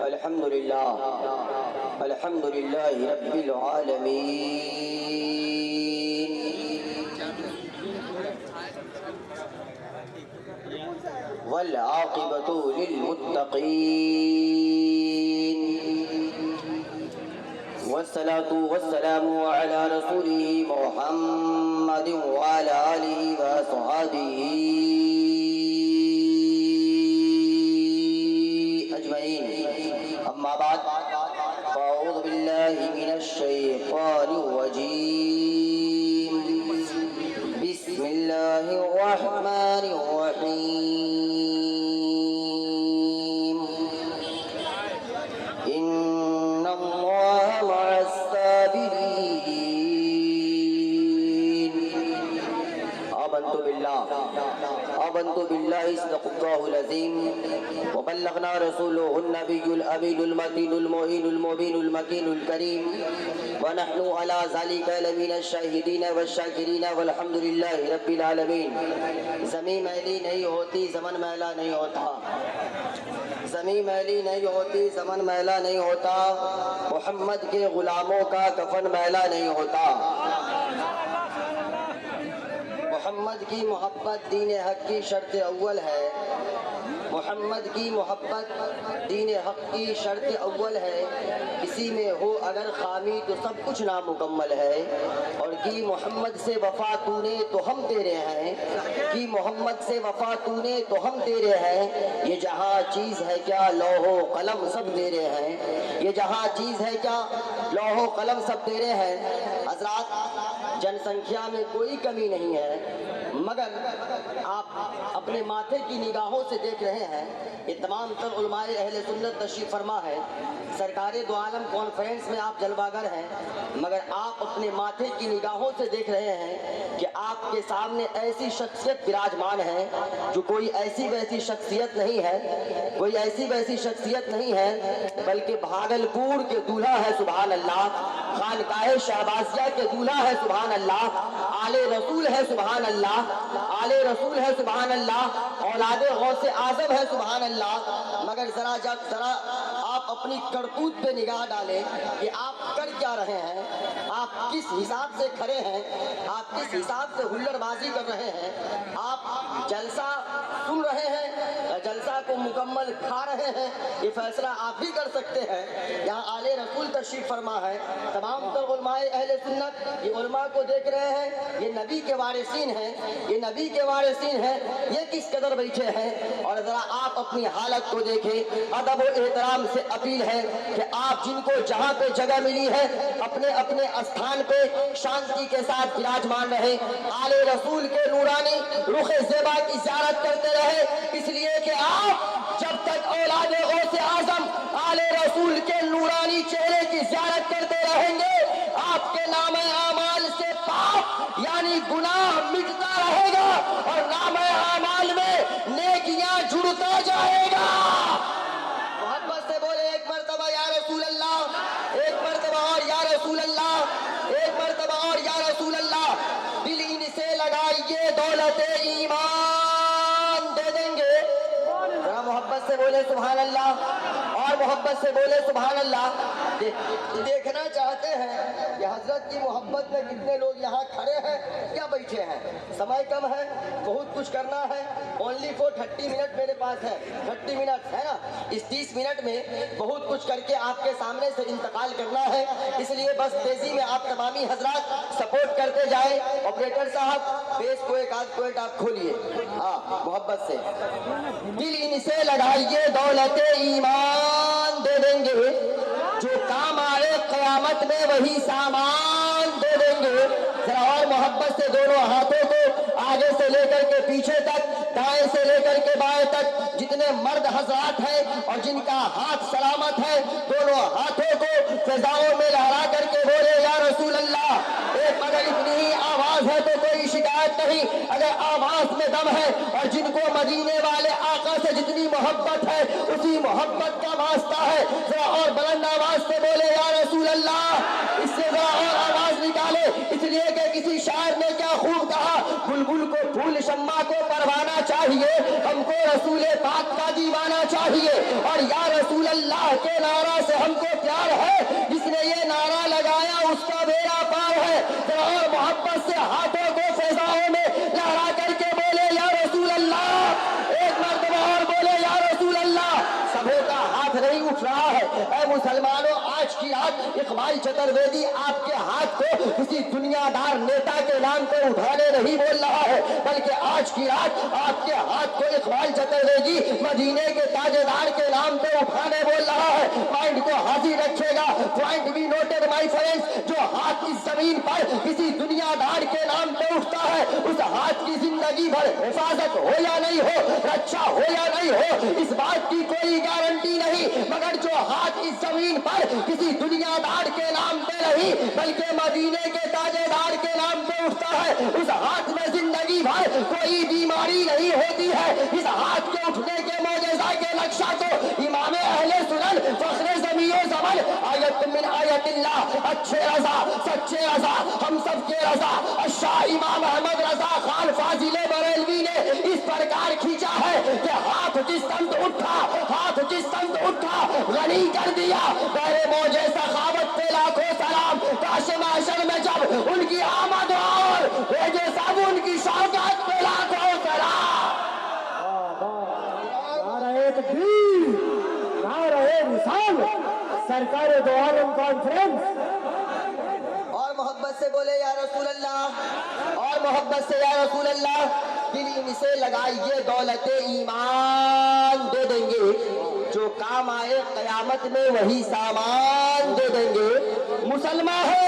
अल्हम्दुलिल्लाह अल्हम्दुलिल्लाहि रब्बिल आलमीन वल आक़िबतु लिल मुत्तक़ीन वस्सलातु वस्सलामु अला रसूलिहि मुहम्मदिन व अला आलिहि व अस्हाबिहि अजमईन। अम्मा बाद फ़अऊज़ु बिल्लाहि मिनश शैतानिर रजीम। बिस्मिल्लाहिर रहमानिर रहीम। इन्नल्लाह मअस साबिरीन। आमन्तु बिल्लाहि सदक़ल्लाहुल अज़ीम व बल्लगना रसूलुहुन नबियुल अमीनुल मतीनुल मुईनुल मुबीनुल मकीनुल करीम व नहनु अला ज़ालिका लमिनश शाहिदीन वश्शाकिरीन वल्हम्दुलिल्लाहि रब्बिल आलमीन। ज़मीं मैली नहीं होती, ज़मन मैला नहीं होता। ज़मीं मैली नहीं होती, ज़मन मैला नहीं होता। मोहम्मद के ग़ुलामों का कफ़न मैला नहीं होता। मोहम्मद की मोहब्बत दीन हक की शर्त अव्वल है। मोहम्मद की मोहब्बत दीन हक की शर्त अव्वल है। किसी में हो अगर खामी तो सब कुछ नामुकम्मल है। और कि मोहम्मद से वफ़ा तूने तो हम तेरे हैं, कि मोहम्मद से वफ़ा तूने तो हम तेरे हैं। ये जहाँ चीज़ है क्या लौहो कलम सब तेरे हैं। ये जहाँ चीज़ है क्या लौहो कलम सब तेरे हैं। हज़रात, जनसंख्या में कोई कमी नहीं है, मगर आप अपने माथे की निगाहों से देख रहे हैं ये तमाम तर उलमाए अहले सुन्नत तशरीफ़ फरमा है। सरकारे दो आलम कॉन्फ्रेंस में आप जलवागर हैं, मगर आप अपने माथे की निगाहों से देख रहे हैं कि आपके सामने ऐसी शख्सियत विराजमान है जो कोई ऐसी वैसी शख्सियत नहीं है, कोई ऐसी वैसी शख्सियत नहीं है, बल्कि भागलपुर के दूल्हा है सुभान अल्लाह, खानकाहे शहबाजिया के दूल्हा है सुभान अल्लाह, आले रसूल है सुभान अल्लाह, आले रसूल है सुभान अल्लाह, औलादे गौसे आज़म है सुभान अल्लाह। मगर जरा आप अपनी करतूत पे निगाह डालें कि आप कर क्या रहे हैं, आप किस हिसाब से खड़े हैं, आप किस हिसाब से हुल्लड़बाजी कर रहे हैं। आप जलसा सुन रहे हैं या जलसा को मुकम्मल खा रहे हैं, ये फैसला आप ही कर सकते हैं। यहाँ आले रसूल तशरीफ़ फरमा है, तमाम तर उलमाए अहले सुन्नत ये उलमा को देख रहे हैं, ये नबी के वारिसीन हैं, ये नबी के वारिसीन हैं, ये किस कदर बैठे हैं। और ज़रा आप अपनी हालत को देखें। अदब और एहतराम से अपील है कि आप जिनको जहाँ पे जगह मिली है अपने अपने स्थान पे शांति के साथ विराजमान रहे, आले रसूल के नूरानी रुखे ज़ेबा की ज़ियारत करते रहे, इसलिए कि आप जब तक औलादे गौसे आज़म आले रसूल के नूरानी चेहरे की ज़ियारत करते रहेंगे, आपके नामे आमाल से पाप यानी गुनाह मिटता रहेगा और नामे आमाल में नेकियां जुड़ता जाएगा। मोहब्बत से बोले एक मर्तबा या रसूल अल्लाह, एक मर्तबा और या रसूल अल्लाह, एक मर्तबा और या रसूल अल्लाह। दिल इनसे लगाइए दौलत ईमान दे देंगे। जरा मोहब्बत से बोले सुभान अल्लाह और मोहब्बत से बोले सुभान अल्लाह। देखना चाहते हैं कि हजरत की मोहब्बत में कितने लोग यहाँ खड़े हैं, क्या बैठे हैं। समय कम है, बहुत कुछ करना है। ओनली फॉर 30 मिनट मेरे पास है, 30 मिनट है ना। इस 30 मिनट में बहुत कुछ करके आपके सामने से इंतकाल करना है, इसलिए बस तेजी में आप तमामी हजरात सपोर्ट करते जाए। ऑपरेटर साहब पेश को एक आध पॉइंट आप खोलिए। हाँ, मोहब्बत से दिल इनसे लगाइए दौलत ईमान दे देंगे, जो काम आए क़यामत में वही सामान दे देंगे। जरा और मोहब्बत से दोनों हाथों को आगे से लेकर के पीछे तक, दाएं से लेकर के बाएं तक जितने मर्द हजरात हैं और जिनका हाथ सलामत है, दोनों हाथों को फिजाओं में लहरा करके बोले या रसूल अल्लाह। एक अगर इतनी ही आवाज है तो कोई शिकायत नहीं, अगर आवाज में दम है और जिनको मदीने वाले आका से जितनी मोहब्बत है उसी मोहब्बत का वास्ता है, जरा और बुलंद आवाज से बोले या रसूल अल्लाह। इससे जरा और आवाज निकाले, इसलिए कि किसी शायर ने क्या खूब कहा, बुलबुल को फूल शम्मा को परवाना चाहिए, हमको रसूल पाक का दीवाना चाहिए। और या रसूल अल्लाह के नारा से हमको प्यार है, जिसने ये नारा लगाया उसका बेड़ा पार है। और मोहब्बत से हाथों को फैजाओं में लहरा करके बोले या रसूल अल्लाह, एक मर्तबा और बोले या रसूल अल्लाह। सबों का हाथ नहीं उठ रहा है। ऐ मुसलमानों, आज की रात इकबाल चतुर्वेदी आपके हाथ को किसी दुनियादार नेता के नाम पर उठाने नहीं बोल रहा है, बल्कि आज की रात आपके हाथ को इकबाल चतुर्वेदी मदीने के ताजेदार के नाम पर उठाने बोल रहा है। माइंड को हाजिर रखेगा। Point be noted my friends, जो हाथ इस जमीन पर किसी दुनियादार के नाम पर उठता है, उस हाथ की जिंदगी भर हिफाजत हो या नहीं हो, रक्षा हो या नहीं हो, इस बात की कोई गारंटी नहीं। मगर जो हाथ इस जमीन पर किसी दुनियादार के नाम पे नहीं बल्कि मदीने के ताजेदार के नाम पे उठता है, उस हाथ में जिंदगी भर कोई बीमारी नहीं होती है। इस हाथ के उठने के मौजज़ा के नक्शा को इमाम अहले सुनन फख्रे ज़मीओ ज़मन आयत मिन आयतिल्लाह, अच्छे रज़ा सच्चे रज़ा हम सब के रज़ा शाह इमाम अहमद रज़ा खान फाजिले बरेलवी ने इस प्रकार खींचा है कि हाथ जिस तंत उठा, हाथ जिस तंत उठा गनी कर दिया। मेरे मौजे सखावत पे लाखों सलाम, काश माशर में जब उनकी आमद और भेजे सब उनकी शौकत पे लाखों सलाम। नारे तकबीर, नारे विशाल, सरकार दो आलम कॉन्फ्रेंस। और मोहब्बत से बोले या रसूल अल्लाह, और मोहब्बत से या रसूल अल्लाह। दिल इनसे लगाइए दौलते ईमान दे देंगे, जो काम आए कयामत में वही सामान दे देंगे। मुसलमान है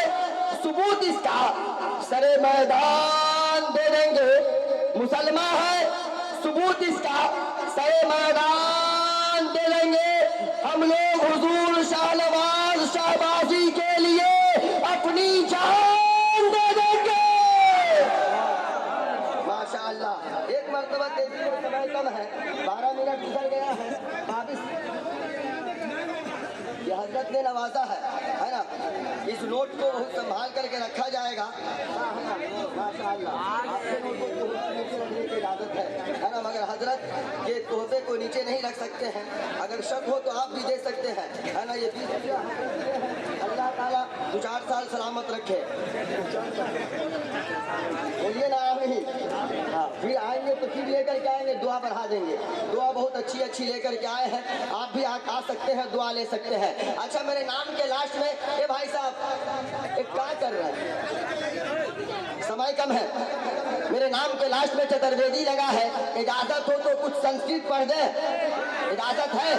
सबूत इसका सरे मैदान दे देंगे। मुसलमान है सबूत इसका सरे मैदान दे देंगे। हम लोग हुजूर शाहनवाज शाहबाजी के लिए अपनी जान दे देंगे। माशाअल्लाह। एक मर्तबा तेजी में समय कम है, 12 मिनट गुजर गया है। वापिस ये हजरत ने नवाजा है ना। इस नोट को बहुत संभाल करके रखा जाएगा, माशाअल्लाह। आपके नोट को नीचे रखने की इजाजत है ना, मगर हजरत के तोहफे को नीचे नहीं रख सकते हैं। अगर शक हो तो आप भी दे सकते हैं, है ना। ये 20 रुपया अल्लाह ताला 2-4 साल सलामत रखे। बोलिए ना आमीन। हाँ, फिर आएंगे तो फिर लेकर के आएंगे, दुआ बढ़ा देंगे। दुआ बहुत अच्छी अच्छी लेकर के आए हैं, आप भी आ सकते हैं, दुआ ले सकते हैं। अच्छा, मेरे नाम के लास्ट में ये भाई साहब एक क्या कर रहे हैं, समय कम है। मेरे नाम के लास्ट में चतुर्वेदी लगा है, इजाजत हो तो कुछ संस्कृत पढ़ दे। इजाजत है,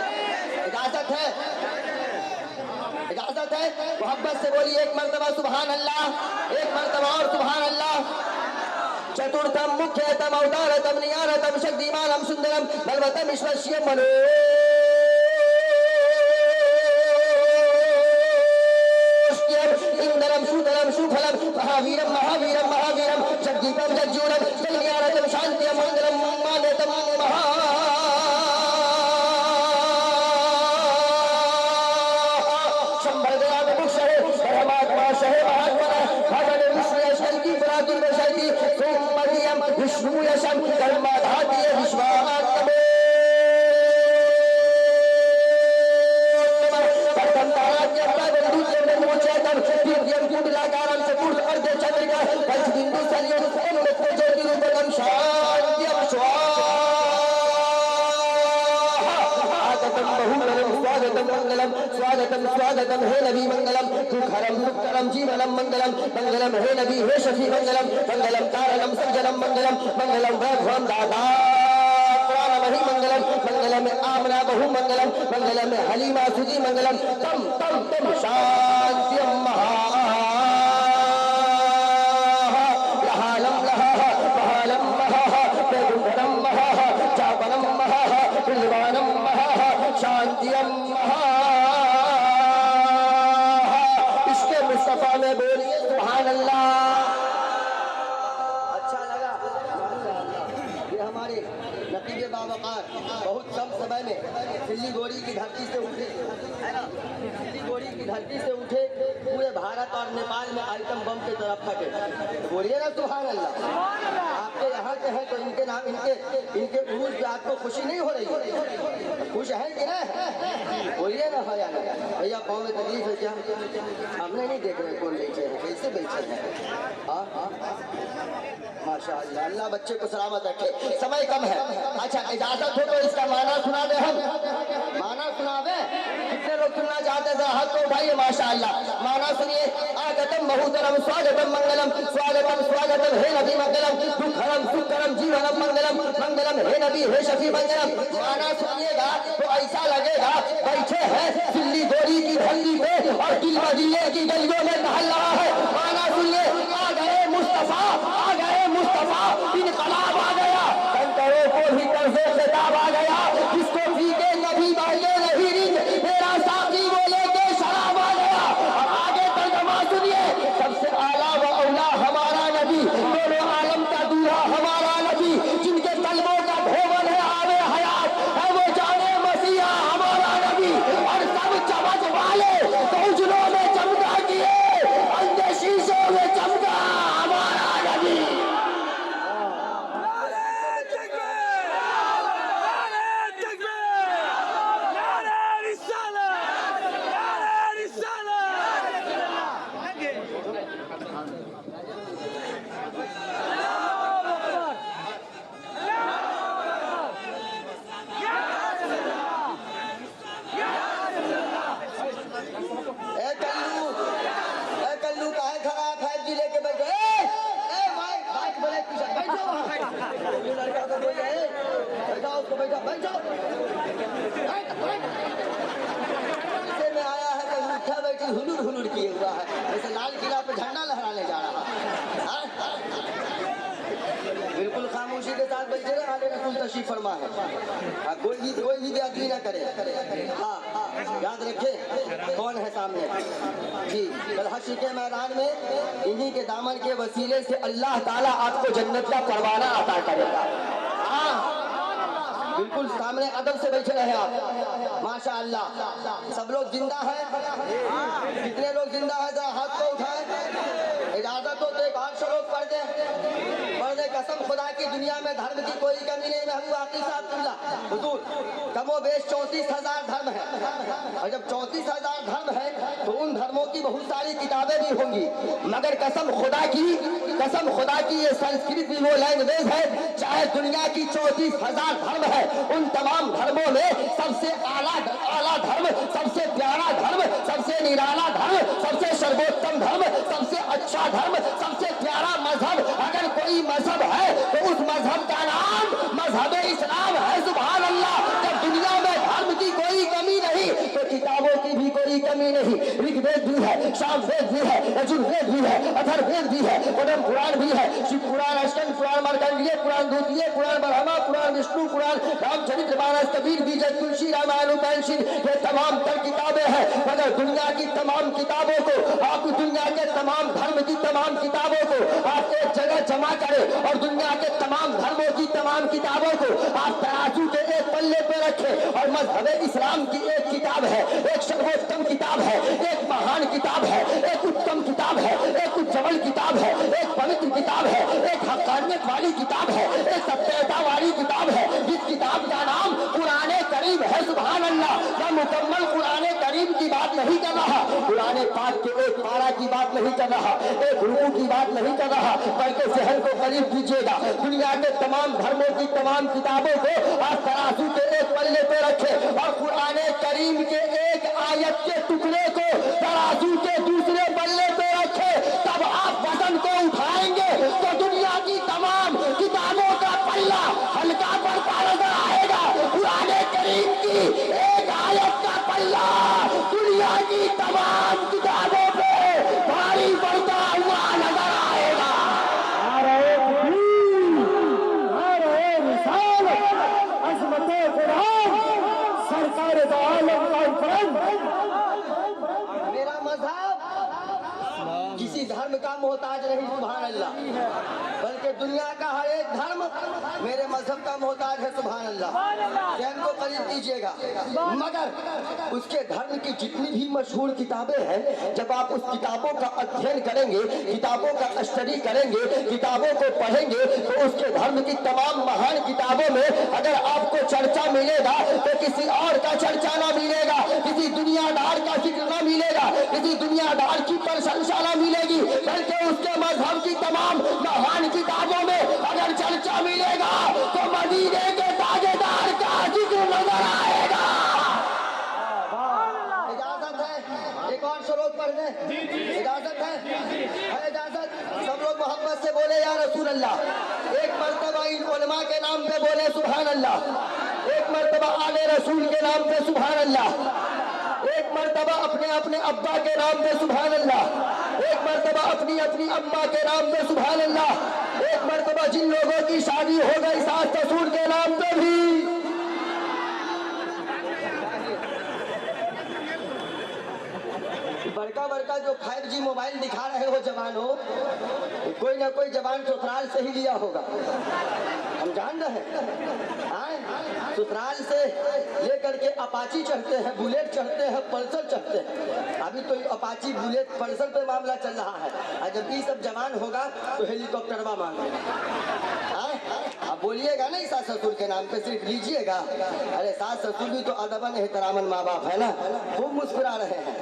इजाजत है, इजाजत है। मोहब्बत से बोलिए एक मर्तबा सुभान अल्लाह, एक मर्तबा और सुभान अल्लाह। चतुर्थम मुख्यतम अवतारतम नियारतम शक्तिमानम सुंदरम बलवतम ईश्वरस्यम मनो इंदरम सुंदरम सुफलम महावीरम महावीरम महावीरम जगदीपम जगजूरम कल्याणतम शांतियम मंगलम मान्यतम महा संभरदया में मुख शहे परमात्मा शहे महात्मा भगवान विष्णु यशल की प्रातुर में शक्ति सोमदियम विष्णु यशम कर्माधातीय विश्वात्मने स्वागतम स्वागतम हे नबी मंगलम दुखहरम दुखकरम जीवनम मंगलम मंगलम हे नबी हे शफी मंगलम मंगलम कारणम सज्जनम मंगलम मंगलम वैभवम दादा मही मंगलम मंगलम आमना बहु मंगलम मंगलम हलीमा सुजी मंगलम तम तम तम शांत्यम महा लहालम लहा महालम महा बेगुंडम महा चापनम महा बिलवानम महा शांत्यम महा। इसके मुस्तफा में बोलिए सुभान अल्लाह। अच्छा लगा। ये हमारे नतीजे बावकार बहुत कम समय में दिल्ली गोरी की धरती से उठे, है ना। दिल्ली गोरी की धरती से उठे, पूरे भारत और नेपाल में आइटम बम की तरफ फटे। बोलिए ना सुभान अल्लाह। आपके यहाँ के हैं तो इनके नाम इनके उरूज पे आपको खुशी नहीं हो रही है? खुश है कि नहीं? बोलिए ना भैया ना भैया, पाँव में तकलीफ है क्या? हमने नहीं देख रहे कौन बेचे हैं, कैसे बेचे हैं। हाँ माशाअल्लाह, अल्लाह बच्चे को सलामत रखे। समय कम है, अच्छा इजाजत हो तो इसका माना सुना दे। हम माना सुनावे, कितने लोग सुनना चाहते हैं? हाथ को उठाइए। माशाअल्लाह, माना सुनिए। आगतम बहुतरम स्वागतम मंगलम, स्वागतम स्वागतम हे नबी मंगलम, सुखरम सुखरम जीवनम मंगलम, मंगलम हे नबी हे शफी मंगलम। माना सुनिएगा तो ऐसा लगेगा बैठे हैं दिल्ली गोरी की धल्ली पे और दिल मदीने की गलियों में टहल रहा है। माना सुनिए, आ गए मुस्तफा, आ गए मुस्तफा, इनकलाब आ गया, कंकरों को भी तरसे खिताब आ गया, जिसको पीके कभी बाइये नहीं रिंग, मेरा साथी वो लेके शराब आ गया। और आगे तर्जमा सुनिए, सबसे आला व औला हमारा नबी, दोनों आलम का दूल्हा हमारा नबी, जिनके कल्बों का धोवन है आवे हयात है, वो जाने मसीहा हमारा नबी। और सब चमक वाले कौजलों में चमका किए, अंधे शीशों में चमका हमारा नबी। कल्लू काहे खड़ा 5G लेके बैठो? बाइक बोले बैठो वहाँ, लड़का को बोले बैठा, उसको बैठा, बैठो। में आया है तो उठा बैठी हुलूर हुलूर किए हुआ है, जैसे लाल किला पे झंडा लहराने जा रहा है। बिल्कुल खामोशी के साथ बैठे रहे, आले रसूल तशरीफ फरमा है। कोई भी बेअदबी ना करे। हाँ याद रखे कौन है सामने जी। कल हश्र के मैदान में इन्हीं के दामन के वसीले से अल्लाह ताला आपको जन्नत का परवाना अता करेगा। हाँ बिल्कुल सामने अदब से बैठे रहे आप। माशाअल्लाह, सब लोग जिंदा हैं? कितने लोग जिंदा हैं? जरा हाथ को उठाएं। इजाजत हो तो एक हाथ से लोग पढ़ दे कसम खुदा की, दुनिया में धर्म की कोई कमी नहीं। महबूब आकिब साहब हुजूर, कमो बेश 34,000 धर्म है, और जब 34,000 धर्म है तो उन धर्मों की बहुत सारी किताबें भी होंगी, मगर कसम खुदा की ये संस्कृत भी वो लैंग्वेज है, चाहे दुनिया की 34,000 धर्म है, उन तमाम धर्मों में सबसे आला धर्म, सबसे प्यारा धर्म, सबसे निराला धर्म, सबसे सर्वोत्तम धर्म, सबसे अच्छा धर्म, सबसे प्यारा मजहब अगर कोई मजहब है तो उस मजहब का नाम मजहब इस्लाम है। सुभान अल्लाह। जब दुनिया में धर्म की कोई कमी नहीं तो किताबों की भी कोई कमी नहीं। ऋग्वेद भी है, सामवेद भी है, यजुर्वेद भी है, अथर्ववेद भी है, उदम पुराण भी है, शिव पुराण, अष्टम पुराण, मार्कंडेय पुराण, द्वितीय पुराण, ब्रह्मा पुराण, विष्णु पुराण, रामचरितमानस, कबीर बीजक, तुलसी रामायण, उपनिषद, ये तमाम तर किताबें हैं। मगर दुनिया की तमाम किताबों को आप, दुनिया के तमाम धर्म की तमाम किताबों को आप एक जगह जमा करें और दुनिया के तमाम धर्मों की तमाम किताबों को आप तराजू के एक पल्ले पे रखें, और मजहब इस्लाम की एक किताब है, एक सर्वोत्तम किताब है, एक महान किताब है, एक उत्तम किताब है, एक उज्जवल किताब है, एक पवित्र किताब है, एक हक्कानियत वाली किताब है, एक सत्यता वाली किताब है, जिस किताब का नाम कुरान करीम है। सुभान अल्लाह। मैं मुकम्मल कुरान करीम की बात नहीं कर रहा, कुरान पाक के एक पारा की बात नहीं कर रहा, एक रुकू की बात नहीं कर रहा, बल्कि जहन को करीब कीजिएगा। दुनिया के तमाम धर्मों की तमाम किताबों को आप तराजू के एक पल्ले पे रखें और कुरान करीम के एक आयत के टुकड़े को तराजू के दूसरे पल्ले पे रखें, तब आप वजन को उठाएंगे तो दुनिया की तमाम किताबों का पल्ला हल्का पड़ता नजर आएगा। कुरान करीम की एक आयत का पल्ला दुनिया की तमाम किताबों पे भारी पड़ता हुआ नजर आएगा। सरकार दो आलम कॉन्फ्रेंस धर्म का मोहताज नहीं, सुभान अल्लाह, बल्कि दुनिया का हर एक धर्म मेरे मजहब का मोहताज है, सुभान अल्लाह। ध्यान को करीब कीजिएगा। मगर उसके धर्म की जितनी भी मशहूर किताबें हैं, जब आप उस किताबों का अध्ययन करेंगे, किताबों का स्टडी करेंगे, किताबों को पढ़ेंगे, तो उसके धर्म की तमाम महान किताबों में अगर आपको चर्चा मिलेगा तो किसी और का चर्चा ना मिलेगा, किसी दुनियादार का जिक्र ना मिलेगा, किसी दुनियादार की प्रशंसा ना मिलेगी, बल्कि उसके मजहब की तमाम महान किताबों में अगर चर्चा मिलेगा तो मदीने के ताजेदार का जिक्र नजर आएगा। इजाजत है एक और शरोत पढ़ दें? इजाजत है इजाजत? सब लोग मोहब्बत से बोले या रसूल अल्लाह। एक मर्तबा इन उलमा के नाम पे बोले सुभान अल्लाह। एक मर्तबा आले रसूल के नाम पे सुभान अल्लाह। एक मर्तबा अपने अपने अब्बा के नाम पे सुभान अल्लाह। एक मर्तबा अपनी अपनी अम्मा के नाम पे सुभान अल्लाह। एक मर्तबा जिन लोगों की शादी हो गई सास ससुर के नाम पे भी। बड़का बड़का जो 5G मोबाइल दिखा रहे हो जवानों, कोई ना कोई जवान ससुराल से ही लिया होगा, हम जान रहे हैं। ससुराल से लेकर के अपाची चढ़ते हैं, बुलेट चढ़ते हैं, पल्सर चढ़ते हैं। अभी तो अपाची बुलेट पल्सर पे मामला चल रहा है, और जब ये सब जवान होगा तो हेलीकॉप्टरवा मांगेगा। आप बोलिएगा नहीं सास ससुर के नाम पे, सिर्फ लीजिएगा। अरे सास ससुर भी तो अदबन एहतरामन माँ बाप है ना, खूब मुस्कुरा रहे हैं।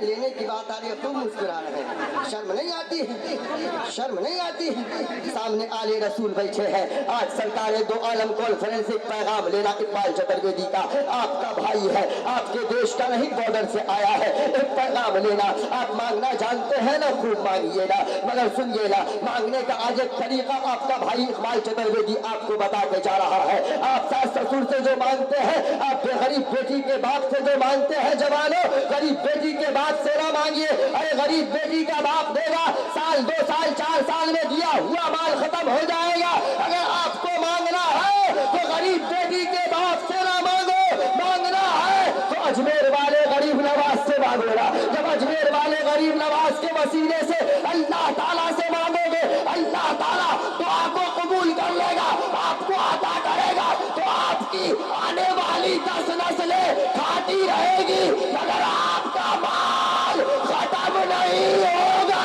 लेने की बात आ रही है, खूब मुस्कुरा रहे हैं। शर्म नहीं आती है? शर्म नहीं आती है? सामने आले रसूल बैठे हैं। आज सरकार दो आलम कॉन्फ्रेंस एक पैगाम लेना इकबाल चतुर्वेदी का, आपका भाई है, आपके देश का नहीं, बॉर्डर से आया है, एक पैगाम लेना। आप मांगना जानते हैं ना, खूब मांगिए ना, मगर सुनिए ना, मांगने का आज एक तरीका आपका भाई इकबाल चतुर्वेदी आपको बता के जा रहा है। आप सास ससुर से जो मांगते हैं, आप गरीब बेटी के बाप से जो मांगते हैं, जवानों गरीब बेटी के बाप से ना मांगिए। अरे गरीब बेटी का बाप देगा, साल 2 साल 4 साल में दिया हुआ माल खत्म हो जाएगा। अगर आपको मांगना है तो गरीब बेटी के बाप से ना मांगो, मांगना है तो अजमेर वाले गरीब नवाज से मांगोगा। जब अजमेर वाले गरीब नवाज के वसीले से अल्लाह ताला से मांगोगे, अल्लाह ताला दुआ को कबूल कर लेगा, आपको अता करेगा, तो आपकी आने वाली 10 नस्लें खाती रहेगी, मगर आपका माल खत्म नहीं होगा।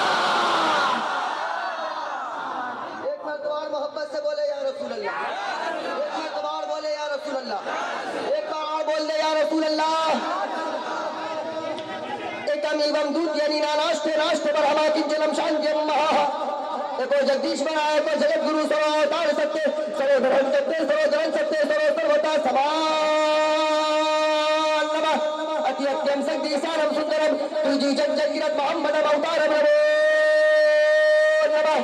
एक मर्तबा और मोहब्बत से बोले या रसूल अल्लाह। एक मर्तबा और बोले या रसूल अल्लाह। एक बार और बोल दे या रसूल अल्लाह। एकम एवं दूत यानी नानाष्टे राष्ट्र पर हमा की जन्म शांति एको जगदीश बनाए को जगत गुरु सर्व अवतार सत्य सर्व धर्म सत्य सर्व धर्म सत्य सर्व सर्वता समान नमः अति अत्यम शक्ति सारम सुंदरम तुझी जग जगीरत मोहम्मद अवतारम नमः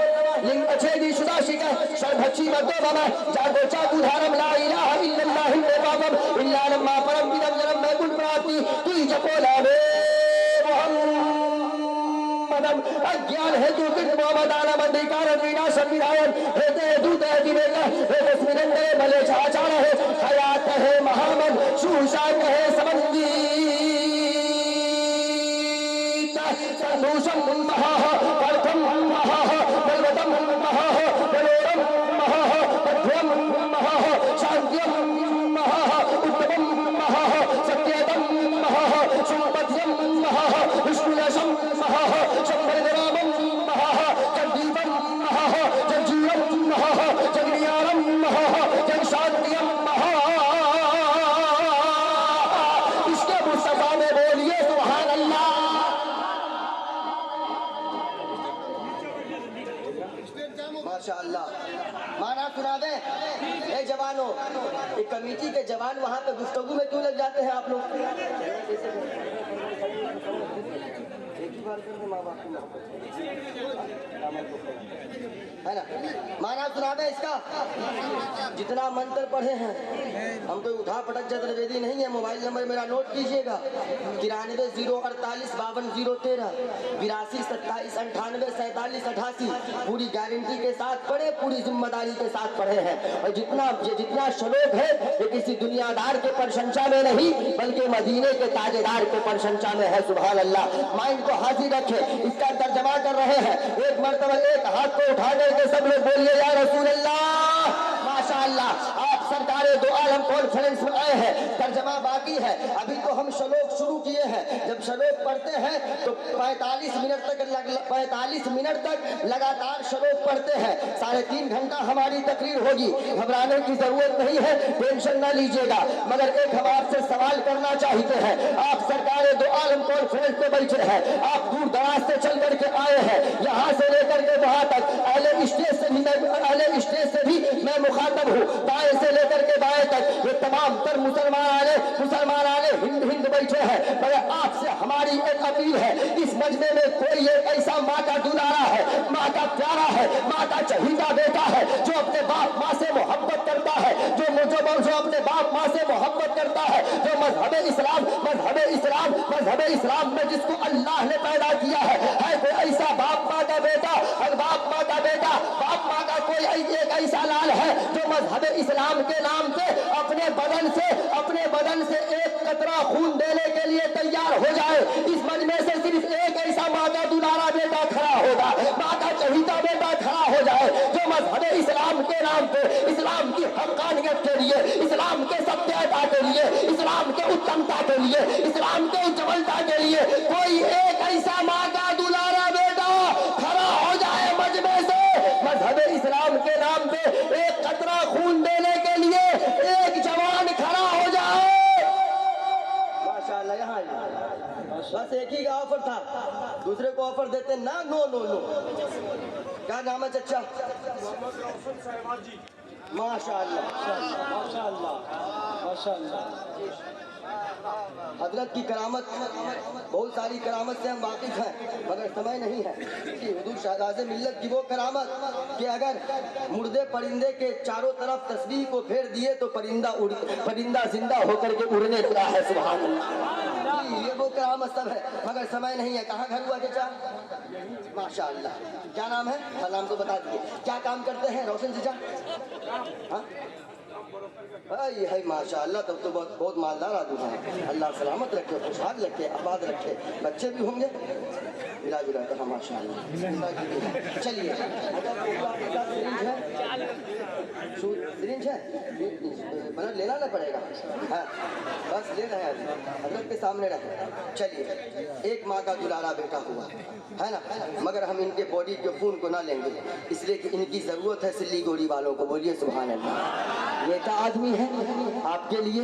लिंग अच्छेदी सुदाशिका सर्वभक्षी मद्दोभम जागो चाकुधारम ला इलाहा इल्लल्लाह इल्लल्लाह इल्ला लम्मा परम विदम जन्म में गुण प्राप्ति तुझी जपोला वे अज्ञान हेतु मोहम्मद आलम अधिकार विनाशन विधायन हेते दूत है दिवेगा हेते स्मिनंदे भले चाचार है हयात है महामन सुशान है समंदी संदूषम महा प्रथम महा बलवतम महा बलोरम महा मध्यम महा शांत्यम महा उत्तमम महा सत्यतम महा सुमध्यम महा विष्णुयशम महा माना सुना दे। ए जवानों, एक कमेटी के जवान वहां पे गुफ्तगू में क्यों लग जाते हैं आप लोग? है ना, माना सुना दे इसका। जितना मंत्र पढ़े हैं, हम तो उठा पटक चतुर्वेदी नहीं है। मोबाइल नंबर मेरा नोट कीजिएगा 93 048 52 013 82 27 98 47 88। पूरी गारंटी के साथ पढ़े, पूरी जिम्मेदारी के साथ पढ़े हैं। और जितना श्लोक है ये किसी दुनियादार के प्रशंसा में नहीं, बल्कि मदीने के ताजेदार के प्रशंसा में है। सुभान अल्लाह। माइंड को हाजिर रखे। इसका तर्जमा कर रहे हैं। एक मर्तबा एक हाथ को उठा करके सब लोग बोलिए या रसूल अल्लाह। माशाअल्लाह, आप सरकारे दो आलम कॉन्फ्रेंस में आए हैं, तर्जमा बाकी है। अभी तो हम श्लोक शुरू किए हैं। जब श्लोक पढ़ते हैं तो 45 मिनट तक लगातार श्लोक पढ़ते हैं। 3.5 घंटा हमारी तकरीर होगी। घबराने की जरूरत नहीं है, टेंशन ना लीजिएगा। मगर एक हम आपसे सवाल करना चाहते हैं। आप सरकारे दो आलम कॉन्फ्रेंस पे बैठे हैं, आप दूर दराज से चल करके आए हैं, यहाँ से लेकर के वहां तक अहले स्टेज से भी मैं मुखातब हूँ, दाएं से लेकर के बाएं तक ये तमाम तर मुसलमान आले हिंद बैठे हैं। मगर आपसे हमारी एक अपील है, इस मजमे में कोई एक ऐसा माँ का दुलारा है, माँ का प्यारा है, माँ का चहीता बेटा है, जो अपने बाप माँ से मोहब्बत करता है, जो अपने बाप माँ से मोहब्बत करता है, जो मजहब इस्लाम में जिसको अल्लाह ने पैदा किया है कोई ऐसा बाप माँ का बेटा, बाप माँ का कोई एक ऐसा लाल है जो मजहब इस्लाम के नाम से अपने बदन से एक कतरा खून देने के लिए तैयार हो जाए। इस मजमे से सिर्फ एक ऐसा माँ का दुलारा बेटा खड़ा होगा, माँ का चहीता बेटा खड़ा हो जाए, जो मजहब इस्लाम के नाम पे, इस्लाम की हक्कानियत के लिए, इस्लाम के सत्यता के लिए, इस्लाम के उत्तमता के लिए, इस्लाम के उज्ज्वलता के लिए कोई एक ऐसा माँ का दुलारा बेटा खड़ा हो जाए मजमे से, मजहब इस्लाम के नाम पे एक कतरा खून देने के लिए एक जवान खड़ा हो जाए। माशाअल्लाह, यहाँ बस एक ही का ऑफर था, दूसरे को ऑफर देते ना, नो। क्या नाम है चचा? माशाअल्लाह। हजरत की करामत, बहुत सारी करामत से हम वाकिफ हैं, मगर समय नहीं है कि हुजूर शाहज़ादे मिल्लत की वो करामत कि अगर मुर्दे परिंदे के चारों तरफ तस्बीह को फेर दिए तो परिंदा जिंदा होकर के उड़ने लगा है। सुभान अल्लाह, ये वो करामत सब है, मगर समय नहीं है। कहाँ घर हुआ चचा? माशाअल्लाह। क्या नाम है? नाम तो बता दिए। क्या काम करते हैं रोशन चचा? हाँ है माशाअल्लाह, तब तो बहुत मालदार आदमी है। अल्लाह सलामत रखे, खुशहाल रखे, आबाद रखे, बच्चे भी होंगे मिला जुला कर। माशाअल्लाह। चलिए, सिरिंज है मतलब लेना ना पड़ेगा। हाँ बस ले रहे हैं, हजरत के सामने रहे। चलिए, एक माँ का दुलारा बेटा हुआ है ना, मगर हम इनके बॉडी के खून को ना लेंगे, इसलिए कि इनकी जरूरत है सिल्ली गोरी वालों को। बोलिए सुभान अल्लाह। ये क्या आदमी है, आपके लिए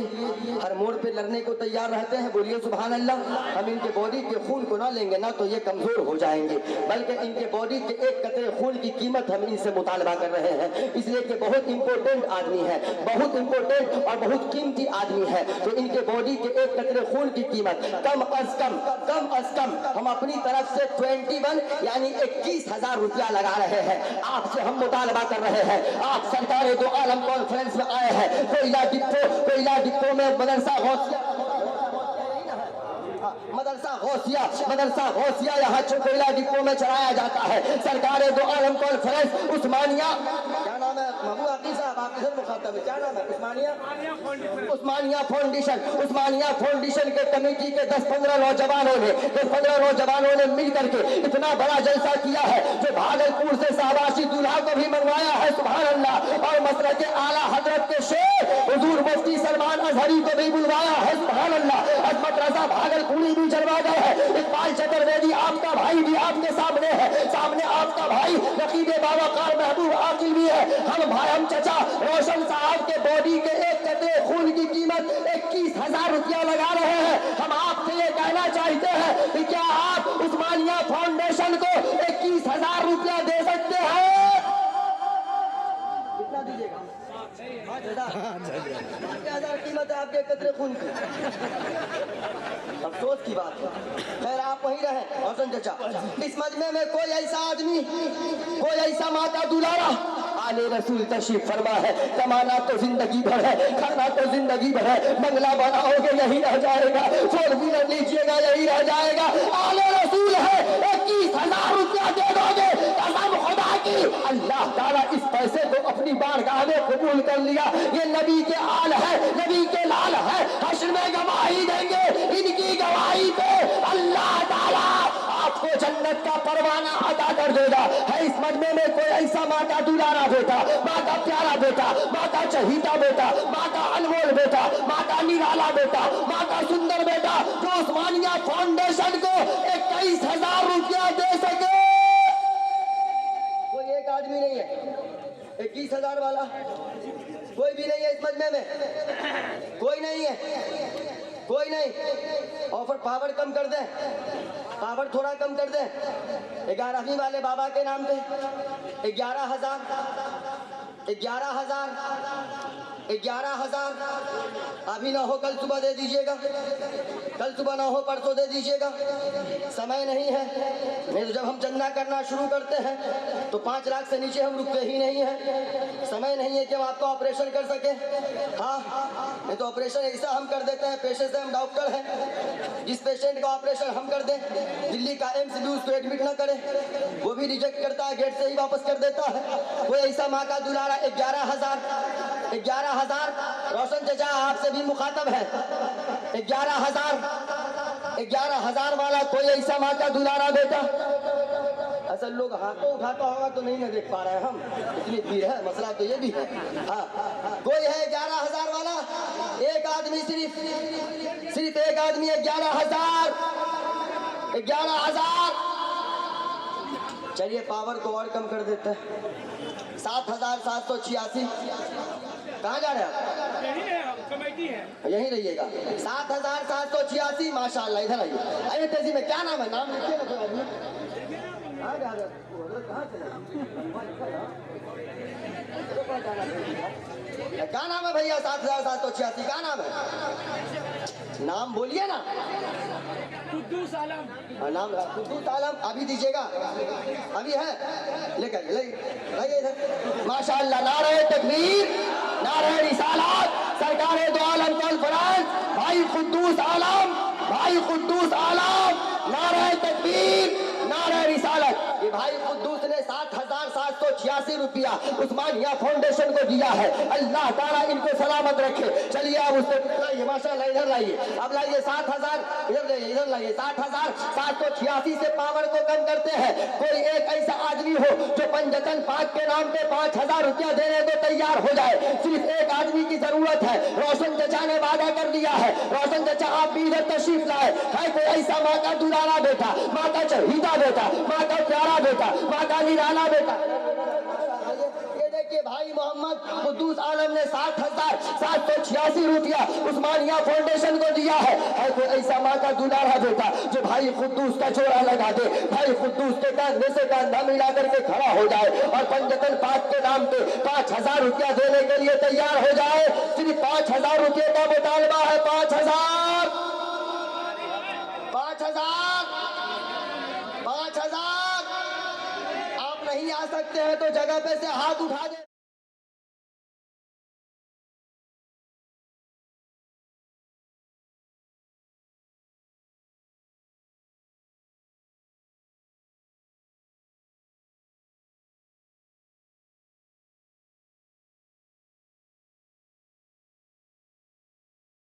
हर मोड़ पे लड़ने को तैयार रहते हैं। बोलिए सुभान अल्लाह। हम इनके बॉडी के खून को ना लेंगे ना तो ये कमजोर हो जाएंगे, बल्कि इनके बॉडी के एक कतरे खून की कीमत हम इनसे मुतालबा कर रहे हैं, इसलिए कि बहुत इंपॉर्टेंट आदमी है, बहुत इंपॉर्टेंट और बहुत कीमती आदमी है। तो इनके बॉडी के एक कतरे खून की कीमत कम अज कम हम अपनी तरफ से 21 यानी 21,000 रुपया लगा रहे हैं। आपसे हम मुतालबा कर रहे हैं, आप सरकारे दो आलम कॉन्फ्रेंस में आए हैं, कोयला डिपो में मदरसा गौसिया यहाँ कोयला डिपो में चलाया जाता है। सरकारे दो आलम कॉन्फ्रेंस उस्मानिया, क्या नाम है महबूब आकिब साहब, आपके साथ मुखातब है, क्या नाम है? उस्मानिया फाउंडेशन के कमेटी के 10-15 नौजवानों ने मिल करके इतना बड़ा जलसा किया है, जो भागलपुर से शाबाशी दूल्हा को भी मंगवाया है। सुभान अल्लाह। और मसरत आला हजरत के शेख हुजूर मुफ्ती सलमान अजहरी को भी बुलवाया है। सुभान अल्लाह। अजमत रजा भागलपुरी भी चलवा गए हैं। इकबाल चतुर्वेदी आपका भाई भी आपके सामने है, सामने आपका भाई रकीब बावकार महबूब आकिल भी है। हम चचा रोशन साहब के बॉडी के एक कतरे खून की कीमत 21,000 रुपया लगा रहे हैं। हम आपसे ये कहना चाहते हैं कि क्या आप उस्मानिया फाउंडेशन को 21,000 रुपया दे सकते हैं? कितना दीजिएगा? 5,000 कीमत है आपके कतरे खून की। अफसोस की बात है। खैर आप वहीं रहे रोशन चचा। इस मजमे में कोई ऐसा आदमी, कोई ऐसा माता दुलारा आले रसूल तशरीफ फरमा है। कमाना तो जिंदगी भर है, खाना तो जिंदगी भर है, बंगला बनाओगे यही रह जाएगा, 4 व्हीलर लीजिएगा यही रह जाएगा। आले रसूल है, 21,000 रुपया दे दोगे कसम खुदा की। अल्लाह ताला इस पैसे को अपनी बारगाह में कबूल कर लिया। ये नबी के आल है, नबी के लाल है, हश्र में गवाही देंगे। इनकी गवाही पे अल्लाह ताला आप भारत का परवाना अदा कर देगा। है इस मजमे में कोई ऐसा माँ का दुलारा बेटा, माँ का प्यारा बेटा, माँ का चहीता बेटा, माँ का अनमोल बेटा, माँ का निराला बेटा, माँ का सुंदर बेटा, जो उस्मानिया फाउंडेशन को 21,000 रुपया दे सके? कोई एक आदमी नहीं है 21,000 वाला, कोई भी नहीं है इस मजमे में, कोई नहीं है, कोई नहीं। ऑफर पावर कम कर दे, पावर थोड़ा कम कर दे। 11वीं वाले बाबा के नाम पे 11,000, 11,000, 11,000। अभी ना हो कल सुबह दे दीजिएगा, कल सुबह ना हो परसों दे दीजिएगा, समय नहीं है। नहीं तो जब हम चंदा करना शुरू करते हैं तो 5 लाख से नीचे हम रुकते ही नहीं है। समय नहीं है कि हम आपका ऑपरेशन कर सके। हाँ, नहीं तो ऑपरेशन ऐसा हम कर देते हैं, पेशे से हम डॉक्टर हैं। जिस पेशेंट का ऑपरेशन हम कर दें, दिल्ली का एम्स भी उसको एडमिट ना करे, वो भी रिजेक्ट करता है, गेट से ही वापस कर देता है। कोई ऐसा माँ का दुलारा 11,000, 11,000। रोशन चाचा आपसे भी मुखातब है, 11,000, 11,000 वाला कोई ऐसा माँ का दुलारा बेटा। असल लोग हाथों उठाता होगा तो नहीं ना देख पा रहे हैं हम, इतनी भीड़ है, मसला तो ये भी है। हाँ, कोई है 11,000 वाला? एक आदमी, सिर्फ एक आदमी 11,000, 11,000। चलिए पावर को और कम कर देते हैं, 7,786। कहाँ जा रहे हैं आप? कमेटी है, यहीं रहिएगा। 7,786 माशाल्लाह। इधर आइए, आइए तेजी में। क्या नाम है? नाम लिखिए ना कोई आदमी। कहाँ जा रहे हो? कहाँ चले? क्या नाम है भैया? 7,786 का नाम है? नाम बोलिए ना। कुद्दूस आलम। नाम कुद्दूस आलम। अभी दीजिएगा, अभी है, लेकर लाइए इधर। माशाल्लाह, नारे तकबीर, नारे रिसालत, सरकारे दो आलम कॉन्फ्रेंस, भाई कुद्दूस आलम, भाई कुद्दूस आलम, नारे तकबीर, नारे रिसालत। ये भाई कुद्दूस ने 7,786 रुपया उस्मानिया फाउंडेशन को दिया है। अल्लाह ताला इनको सलामत रखे। चलिए आप उससे लाइए, माशाल्लाह इधर लाइए, अब लाइए 7,000, इधर लाइए 7,786 से पावर को कम करते हैं। कोई एक ऐसा आदमी हो जो पंजतन पाक के नाम पे 5,000 रुपया देने को तैयार हो जाए। सिर्फ एक आदमी की जरूरत है। रोशन चचा ने वादा कर दिया है। रोशन चचा आप भी इधर तशरीफ लाए। है कोई ऐसा माँ का दुलारा बेटा, माँ का चहीता बेटा, माँ का प्यारा बेटा, माँ का निराला बेटा? ये देखिए भाई मोहम्मद कुद्दूस आलम ने 7,786 रुपया उस्मानिया फाउंडेशन को दिया है। कोई ऐसा माँ का दुलारा बेटा जो भाई कुद्दूस का जोड़ा लगा दे, भाई कुद्दूस के कंधे से कंधा मिला करके खड़ा हो जाए और पंजतन पाक के नाम पे 5,000 रुपया देने के लिए तैयार हो जाए। सिर्फ 5,000 रुपये का मुतालबा है। 5,000, 5,000, 5,000। आप नहीं आ सकते हैं तो जगह पे से हाथ उठा दे।